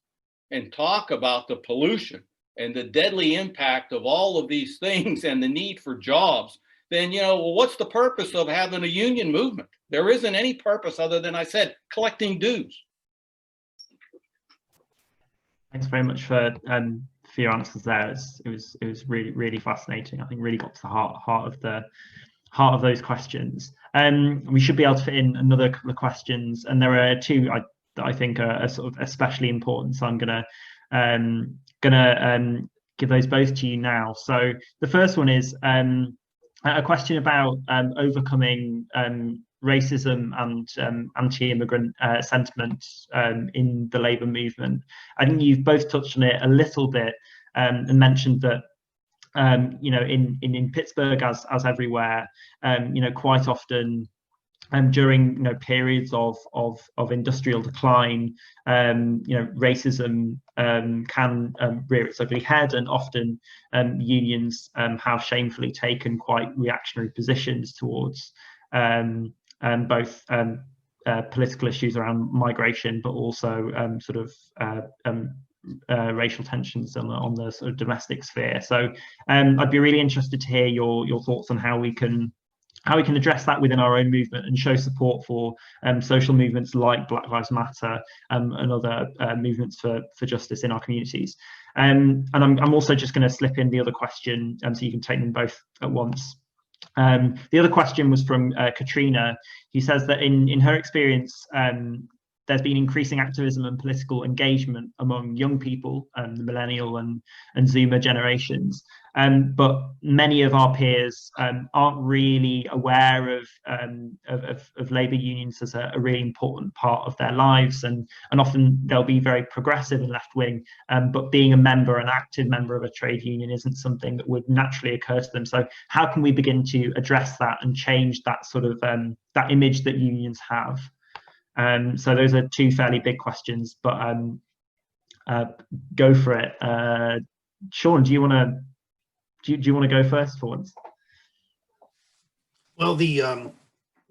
and talk about the pollution and the deadly impact of all of these things and the need for jobs, then, well, what's the purpose of having a union movement? There isn't any purpose other than, I said, collecting dues. Thanks very much for your answers there. It was really, really fascinating. I think really got to the heart of those questions. We should be able to fit in another couple of questions, and there are two that I think are sort of especially important. So I'm gonna give those both to you now. So the first one is a question about overcoming racism and anti-immigrant sentiment in the labour movement. I think you've both touched on it a little bit and mentioned that you know, in Pittsburgh, as everywhere, you know, quite often during, you know, periods of industrial decline, you know, racism can rear its ugly head, and often unions have shamefully taken quite reactionary positions towards both political issues around migration, but also sort of racial tensions on the sort of domestic sphere. So I'd be really interested to hear your thoughts on how we can address that within our own movement and show support for social movements like Black Lives Matter and other movements for justice in our communities. And I'm also just going to slip in the other question so you can take them both at once. The other question was from Katrina, who says that in her experience, there's been increasing activism and political engagement among young people, the millennial and Zoomer generations. But many of our peers aren't really aware of labour unions as a really important part of their lives, and often they'll be very progressive and left wing, but being a member, an active member of a trade union, isn't something that would naturally occur to them. So how can we begin to address that and change that sort of that image that unions have? So those are two fairly big questions, but go for it. Sean, do you want to go first for once? Well, the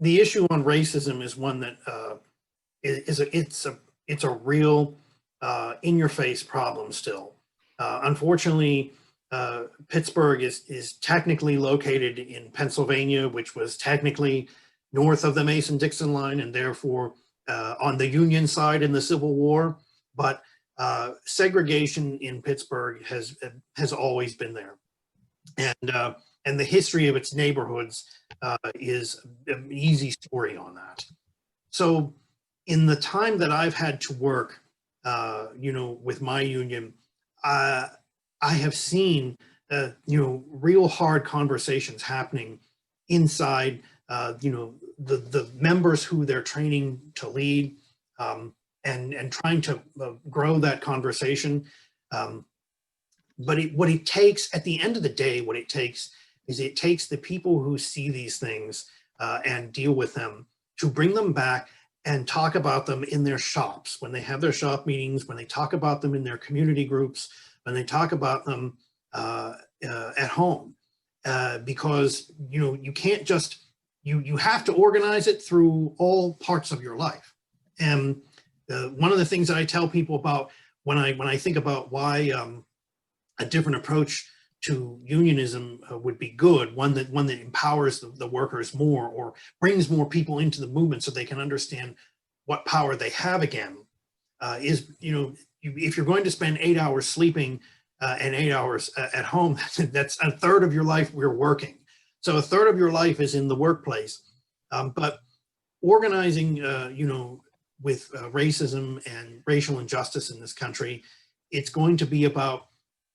issue on racism is one that it's a real in your face problem still. Unfortunately, Pittsburgh is technically located in Pennsylvania, which was technically north of the Mason-Dixon line, and therefore on the Union side in the Civil War, but segregation in Pittsburgh has always been there, and the history of its neighborhoods is an easy story on that. So, in the time that I've had to work, you know, with my union, I have seen you know, real hard conversations happening inside you know, the members who they're training to lead, and trying to grow that conversation. But what it takes at the end of the day, what it takes is the people who see these things and deal with them to bring them back and talk about them in their shops, when they have their shop meetings, when they talk about them in their community groups, when they talk about them at home, because, you know, you can't just, you have to organize it through all parts of your life. And one of the things that I tell people about when I think about why a different approach to unionism would be good, one that empowers the workers more, or brings more people into the movement so they can understand what power they have again, is, you know, if you're going to spend 8 hours sleeping and 8 hours at home, that's a third of your life we're working. So a third of your life is in the workplace. But organizing, you know, with racism and racial injustice in this country, it's going to be about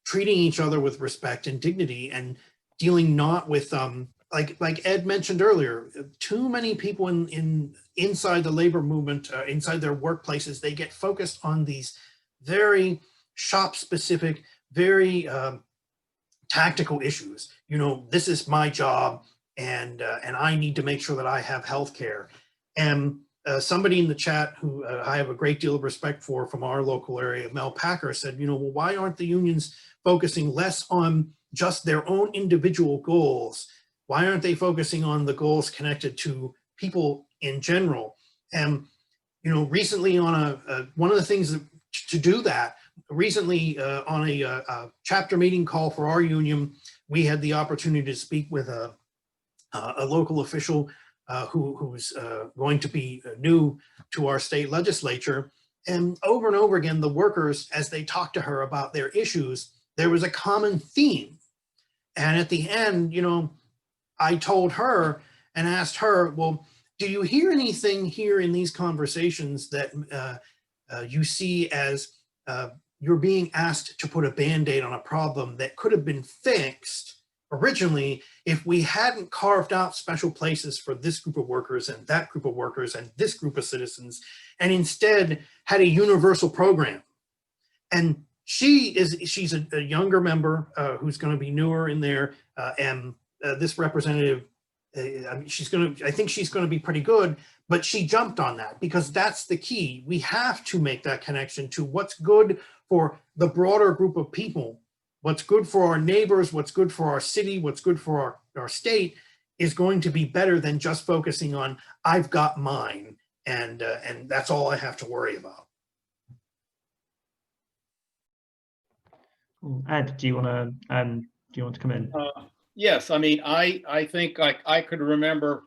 treating each other with respect and dignity, and dealing not with, like Ed mentioned earlier, too many people inside the labor movement, inside their workplaces, they get focused on these very shop specific, very tactical issues. You know, this is my job, and I need to make sure that I have health care. And somebody in the chat who I have a great deal of respect for from our local area, Mel Packer, said, you know, well, why aren't the unions focusing less on just their own individual goals? Why aren't they focusing on the goals connected to people in general? And, you know, recently on one of the things to do that, recently on a chapter meeting call for our union, we had the opportunity to speak with a local official who's going to be new to our state legislature. And over again, the workers, as they talked to her about their issues, there was a common theme. And at the end, you know, I told her and asked her, well, do you hear anything here in these conversations that you see as you're being asked to put a Band-Aid on a problem that could have been fixed originally if we hadn't carved out special places for this group of workers and that group of workers and this group of citizens, and instead had a universal program? And she's a younger member who's going to be newer in there, and this representative, I think she's going to be pretty good, but she jumped on that because that's the key. We have to make that connection to what's good for the broader group of people. What's good for our neighbors, what's good for our city, what's good for our state is going to be better than just focusing on, I've got mine, and that's all I have to worry about. Ed, do you want to come in? Yes, I mean, I think I could remember,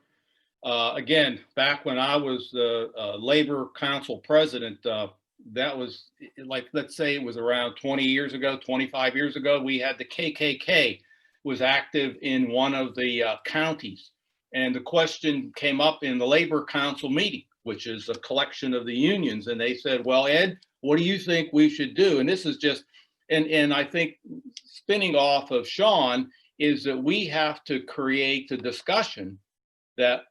again, back when I was the Labor Council president, that was like, let's say it was around 20 years ago, 25 years ago, we had the KKK was active in one of the counties. And the question came up in the Labor Council meeting, which is a collection of the unions. And they said, well, Ed, what do you think we should do? And this is just, and I think spinning off of Sean is that we have to create a discussion that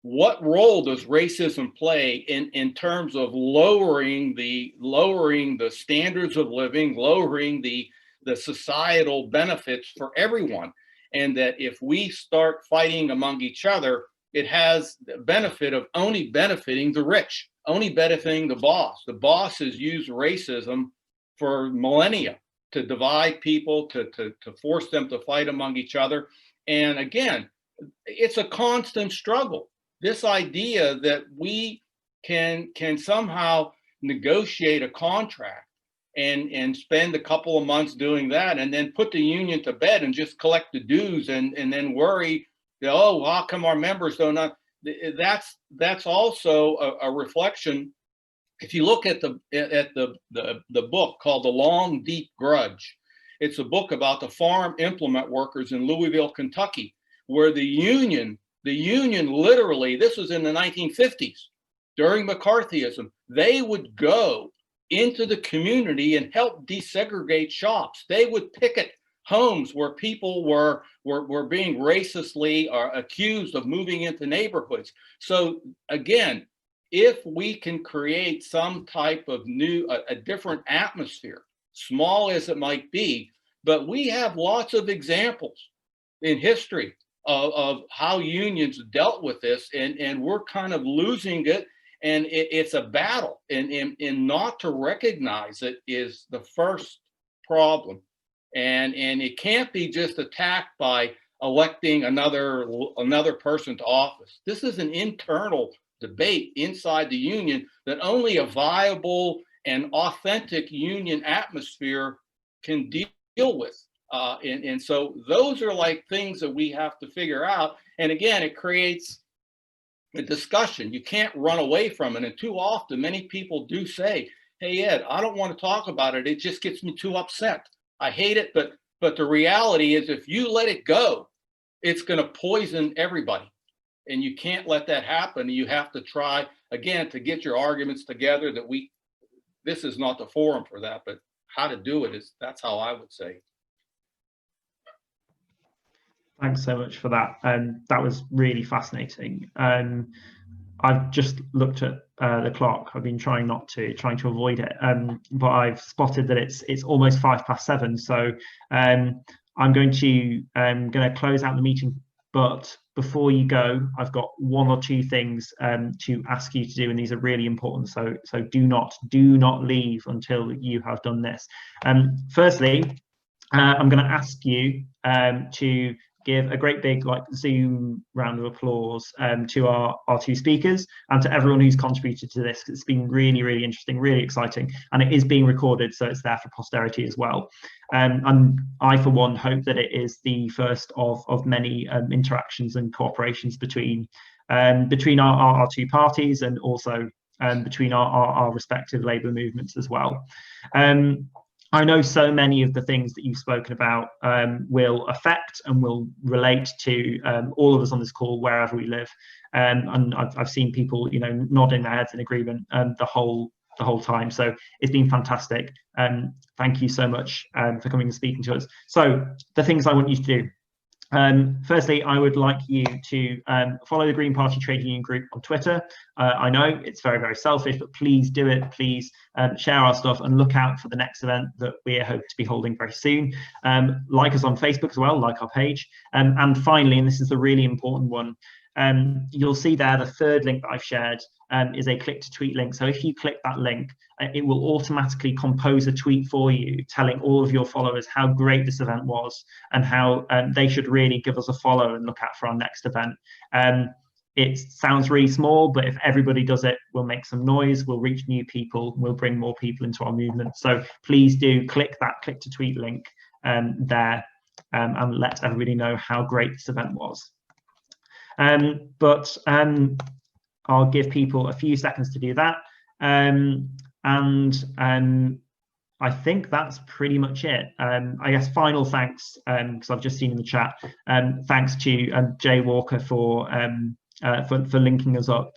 what role does racism play in terms of lowering the standards of living, lowering the societal benefits for everyone, and that if we start fighting among each other, it has the benefit of only benefiting the rich, only benefiting the boss. The boss has used racism for millennia to divide people, to force them to fight among each other. And again, it's a constant struggle. This idea that we can somehow negotiate a contract and spend a couple of months doing that and then put the union to bed and just collect the dues and then worry that, oh, how come our members don't know? That's also a reflection. If you look at the book called The Long Deep Grudge, it's a book about the farm implement workers in Louisville, Kentucky, where the union literally, this was in the 1950s, during McCarthyism, they would go into the community and help desegregate shops. They would picket homes where people were being racistly accused of moving into neighborhoods. So again, if we can create some type of a different atmosphere, small as it might be, but we have lots of examples in history of how unions dealt with this, and we're kind of losing it, and it's a battle, and not to recognize it is the first problem, and it can't be just attacked by electing another person to office. This is an internal debate inside the union that only a viable and authentic union atmosphere can deal with. And so those are like things that we have to figure out. And again, it creates a discussion. You can't run away from it. And too often, many people do say, hey, Ed, I don't want to talk about it. It just gets me too upset. I hate it. But the reality is, if you let it go, it's going to poison everybody. And you can't let that happen. You have to try, again, to get your arguments together that this is not the forum for that, but how to do it that's how I would say. Thanks so much for that. That was really fascinating. I've just looked at the clock. I've been trying to avoid it, but I've spotted that it's almost 7:05. So I'm going to close out the meeting. But before you go, I've got one or two things to ask you to do, and these are really important. So do not leave until you have done this. Firstly, I'm going to ask you to give a great big Zoom round of applause to our two speakers and to everyone who's contributed to this. It's been really, really interesting, really exciting, and it is being recorded, so it's there for posterity as well. And I, for one, hope that it is the first of many interactions and cooperations between our two parties, and also between our respective labour movements as well. I know so many of the things that you've spoken about will affect and will relate to all of us on this call wherever we live, and I've seen people, you know, nodding their heads in agreement the whole time. So it's been fantastic. Thank you so much for coming and speaking to us. So the things I want you to do. Firstly, I would like you to follow the Green Party Trade Union Group on Twitter. I know it's very, very selfish, but please do it. Please share our stuff and look out for the next event that we hope to be holding very soon. Like us on Facebook as well, like our page. And finally, and this is a really important one, you'll see there the third link that I've shared is a click to tweet link. So if you click that link, it will automatically compose a tweet for you telling all of your followers how great this event was and how they should really give us a follow and look out for our next event. It sounds really small, but if everybody does it, we'll make some noise, we'll reach new people, we'll bring more people into our movement. So please do click that click to tweet link there and let everybody know how great this event was. I'll give people a few seconds to do that. I think that's pretty much it. I guess final thanks, because I've just seen in the chat, thanks to Jay Walker for linking us up.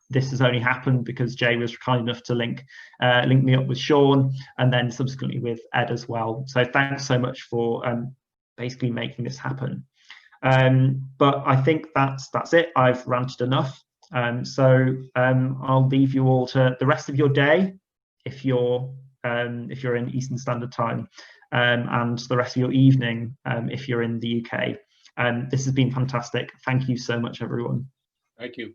This has only happened because Jay was kind enough to link me up with Sean and then subsequently with Ed as well. So thanks so much for basically making this happen. But I think that's it. I've ranted enough. I'll leave you all to the rest of your day if you're in Eastern Standard Time, and the rest of your evening if you're in the UK. This has been fantastic. Thank you so much, everyone. Thank you.